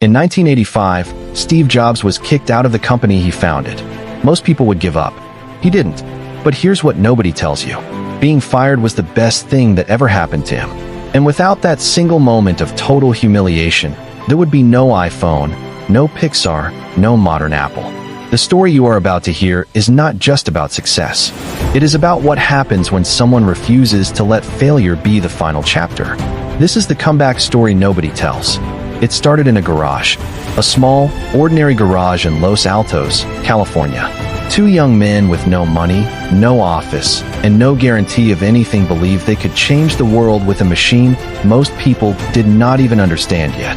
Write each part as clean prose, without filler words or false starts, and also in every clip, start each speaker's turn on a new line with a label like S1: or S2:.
S1: In 1985, Steve Jobs was kicked out of the company he founded. Most people would give up. He didn't. But here's what nobody tells you. Being fired was the best thing that ever happened to him. And without that single moment of total humiliation, there would be no iPhone, no Pixar, no modern Apple. The story you are about to hear is not just about success. It is about what happens when someone refuses to let failure be the final chapter. This is the comeback story nobody tells. It started in a garage, a small, ordinary garage in Los Altos, California. Two young men with no money, no office, and no guarantee of anything believed they could change the world with a machine most people did not even understand yet.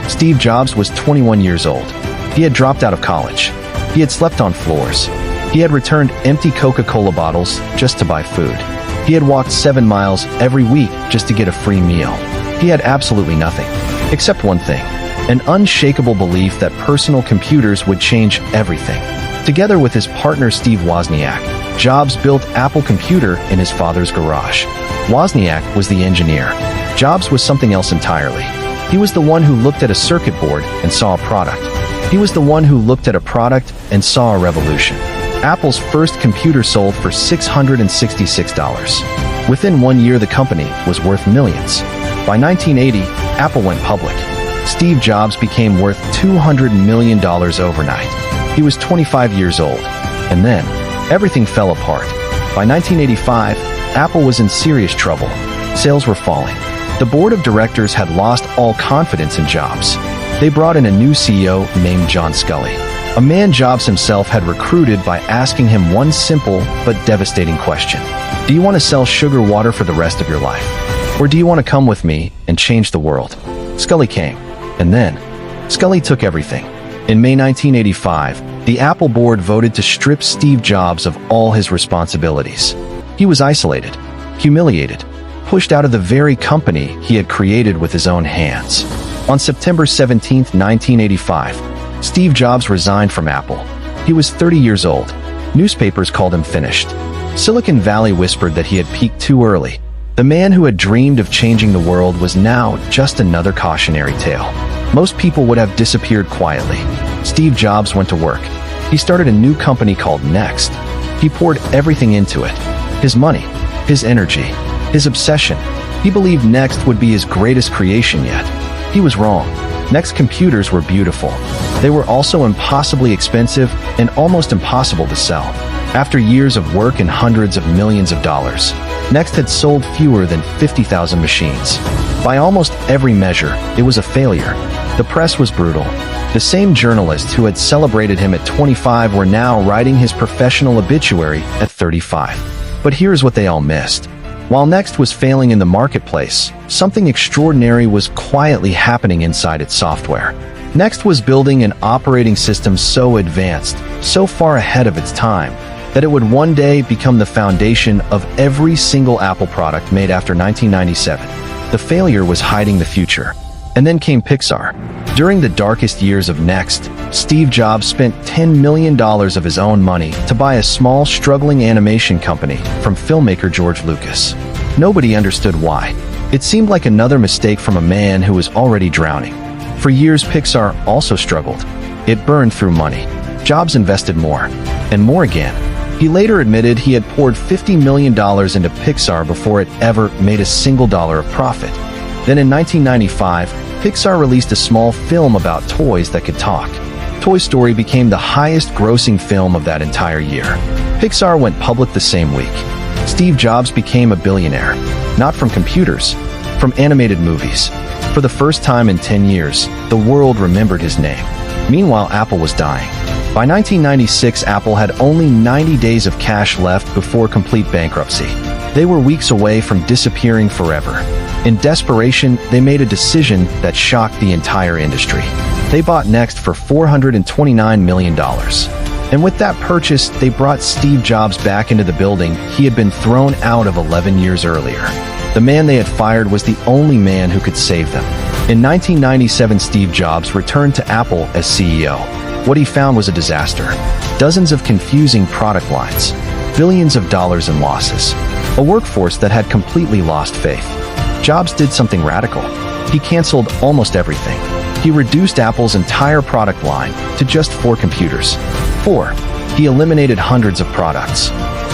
S1: Steve Jobs was 21 years old. He had dropped out of college. He had slept on floors. He had returned empty Coca-Cola bottles just to buy food. He had walked 7 miles every week just to get a free meal. He had absolutely nothing, except one thing, an unshakable belief that personal computers would change everything. Together with his partner Steve Wozniak, Jobs built Apple Computer in his father's garage. Wozniak was the engineer. Jobs was something else entirely. He was the one who looked at a circuit board and saw a product. He was the one who looked at a product and saw a revolution. Apple's first computer sold for $666. Within 1 year, the company was worth millions. By 1980, Apple went public. Steve Jobs became worth $200 million overnight. He was 25 years old. And then, everything fell apart. By 1985, Apple was in serious trouble. Sales were falling. The board of directors had lost all confidence in Jobs. They brought in a new CEO named John Sculley, a man Jobs himself had recruited by asking him one simple but devastating question. Do you want to sell sugar water for the rest of your life? Or do you want to come with me and change the world? Sculley came. And then, Sculley took everything. In May 1985, the Apple board voted to strip Steve Jobs of all his responsibilities. He was isolated, humiliated, pushed out of the very company he had created with his own hands. On September 17, 1985, Steve Jobs resigned from Apple. He was 30 years old. Newspapers called him finished. Silicon Valley whispered that he had peaked too early. The man who had dreamed of changing the world was now just another cautionary tale. Most people would have disappeared quietly. Steve Jobs went to work. He started a new company called Next. He poured everything into it. His money, his energy, his obsession. He believed Next would be his greatest creation yet. He was wrong. Next computers were beautiful. They were also impossibly expensive and almost impossible to sell. After years of work and hundreds of millions of dollars, Next had sold fewer than 50,000 machines. By almost every measure, it was a failure. The press was brutal. The same journalists who had celebrated him at 25 were now writing his professional obituary at 35. But here's what they all missed. While Next was failing in the marketplace, something extraordinary was quietly happening inside its software. Next was building an operating system so advanced, so far ahead of its time, that it would one day become the foundation of every single Apple product made after 1997. The failure was hiding the future. And then came Pixar. During the darkest years of Next, Steve Jobs spent $10 million of his own money to buy a small, struggling animation company from filmmaker George Lucas. Nobody understood why. It seemed like another mistake from a man who was already drowning. For years, Pixar also struggled. It burned through money. Jobs invested more, and more again. He later admitted he had poured $50 million into Pixar before it ever made a single dollar of profit. Then in 1995, Pixar released a small film about toys that could talk. Toy Story became the highest-grossing film of that entire year. Pixar went public the same week. Steve Jobs became a billionaire, not from computers, from animated movies. For the first time in 10 years, the world remembered his name. Meanwhile, Apple was dying. By 1996, Apple had only 90 days of cash left before complete bankruptcy. They were weeks away from disappearing forever. In desperation, they made a decision that shocked the entire industry. They bought Next for $429 million. And with that purchase, they brought Steve Jobs back into the building he had been thrown out of 11 years earlier. The man they had fired was the only man who could save them. In 1997, Steve Jobs returned to Apple as CEO. What he found was a disaster. Dozens of confusing product lines, billions of dollars in losses, a workforce that had completely lost faith. Jobs did something radical. He canceled almost everything. He He reduced Apple's entire product line to just 4 computers. 4. He eliminated hundreds of products.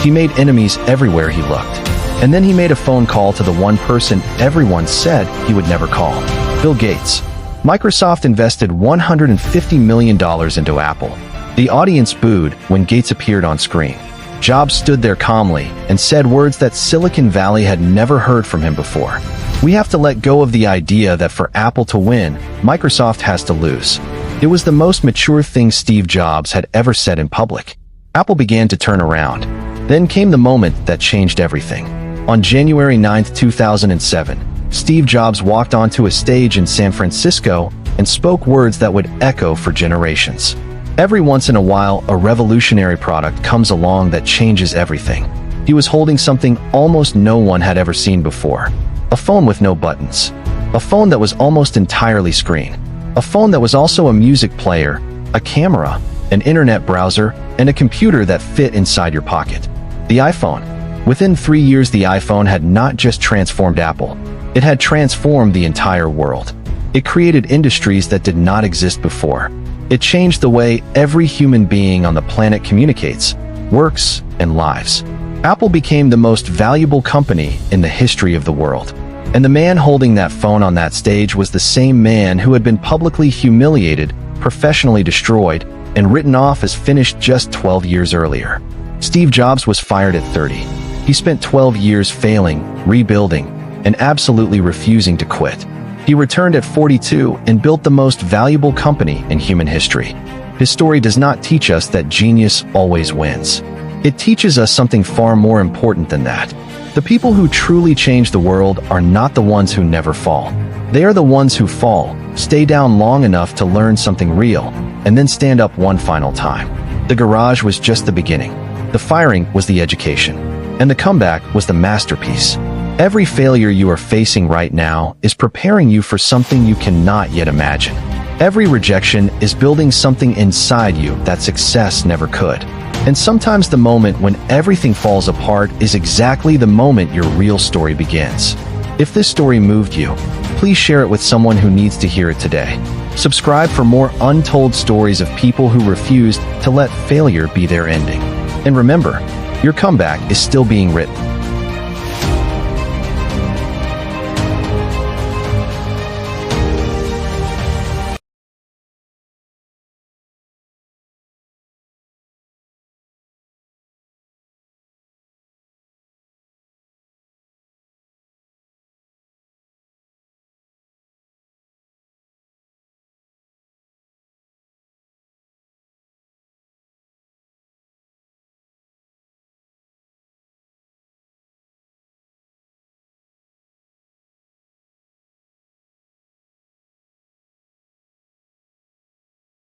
S1: He made enemies everywhere he looked. And then he made a phone call to the one person everyone said he would never call: Bill Gates. Microsoft invested $150 million into Apple. The audience booed when Gates appeared on screen. Jobs stood there calmly and said words that Silicon Valley had never heard from him before. "We have to let go of the idea that for Apple to win, Microsoft has to lose." It was the most mature thing Steve Jobs had ever said in public. Apple began to turn around. Then came the moment that changed everything. On January 9, 2007, Steve Jobs walked onto a stage in San Francisco and spoke words that would echo for generations. Every once in a while, a revolutionary product comes along that changes everything. He was holding something almost no one had ever seen before. A phone with no buttons. A phone that was almost entirely screen. A phone that was also a music player, a camera, an internet browser, and a computer that fit inside your pocket. The iPhone. Within 3 years, the iPhone had not just transformed Apple. It had transformed the entire world. It created industries that did not exist before. It changed the way every human being on the planet communicates, works, and lives. Apple became the most valuable company in the history of the world. And the man holding that phone on that stage was the same man who had been publicly humiliated, professionally destroyed, and written off as finished just 12 years earlier. Steve Jobs was fired at 30. He spent 12 years failing, rebuilding, and absolutely refusing to quit. He returned at 42 and built the most valuable company in human history. His story does not teach us that genius always wins. It teaches us something far more important than that. The people who truly change the world are not the ones who never fall. They are the ones who fall, stay down long enough to learn something real, and then stand up one final time. The garage was just the beginning. The firing was the education. And the comeback was the masterpiece. Every failure you are facing right now is preparing you for something you cannot yet imagine. Every rejection is building something inside you that success never could. And sometimes the moment when everything falls apart is exactly the moment your real story begins. If this story moved you, please share it with someone who needs to hear it today. Subscribe for more untold stories of people who refused to let failure be their ending. And remember, your comeback is still being written.